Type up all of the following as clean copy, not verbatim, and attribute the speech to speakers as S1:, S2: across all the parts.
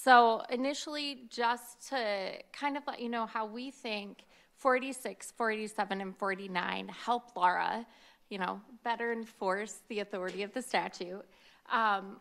S1: So initially, just to kind of let you know how we think 486, 487, and 49 help LARA, better enforce the authority of the statute.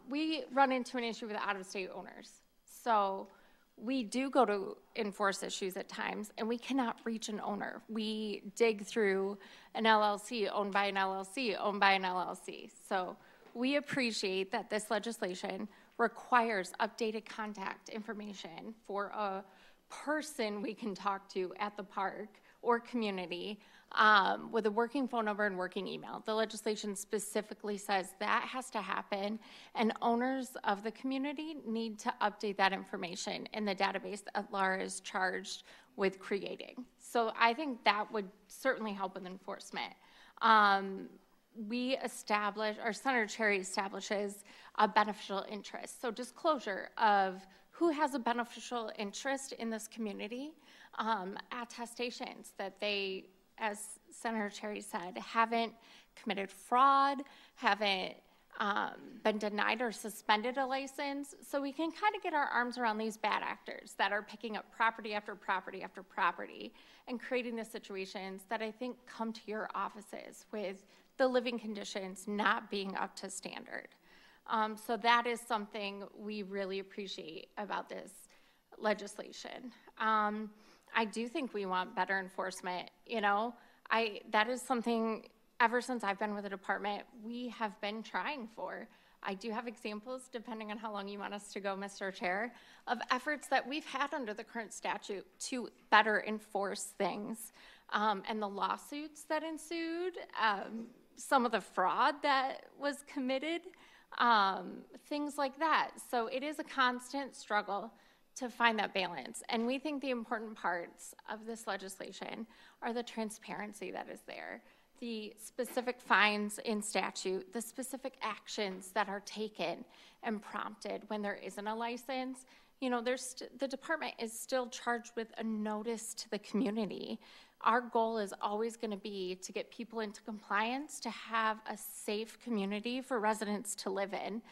S1: We run into an issue with out-of-state owners. So we do go to enforce issues at times, and we cannot reach an owner. We dig through an LLC owned by an LLC owned by an LLC. So we appreciate that this legislation requires updated contact information for a person we can talk to at the park or community with a working phone number and working email. The legislation specifically says that has to happen, and owners of the community need to update that information in the database that LARA is charged with creating. So I think that would certainly help with enforcement. Senator Cherry establishes a beneficial interest. So disclosure of who has a beneficial interest in this community, attestations that they, as Senator Cherry said, haven't committed fraud, haven't been denied or suspended a license. So we can kind of get our arms around these bad actors that are picking up property after property after property and creating the situations that I think come to your offices with the living conditions not being up to standard. So that is something we really appreciate about this legislation. I do think we want better enforcement. That is something, ever since I've been with the department, we have been trying for. I do have examples, depending on how long you want us to go, Mr. Chair, of efforts that we've had under the current statute to better enforce things, and the lawsuits that ensued, some of the fraud that was committed, things like that. So it is a constant struggle to find that balance. And we think the important parts of this legislation are the transparency that is there, the specific fines in statute, the specific actions that are taken and prompted when there isn't a license. The department is still charged with a notice to the community. Our goal is always going to be to get people into compliance, to have a safe community for residents to live in,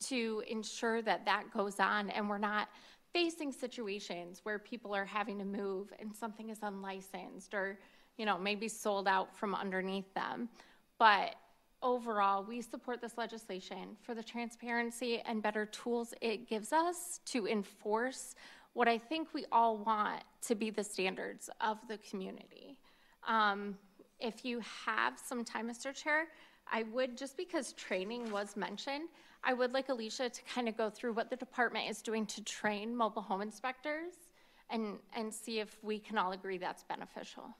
S1: to ensure that that goes on and we're not facing situations where people are having to move and something is unlicensed or maybe sold out from underneath them. But overall, we support this legislation for the transparency and better tools it gives us to enforce what I think we all want to be the standards of the community. If you have some time, Mr. Chair, I would, just because training was mentioned, I would like Alicia to kind of go through what the department is doing to train mobile home inspectors and see if we can all agree that's beneficial.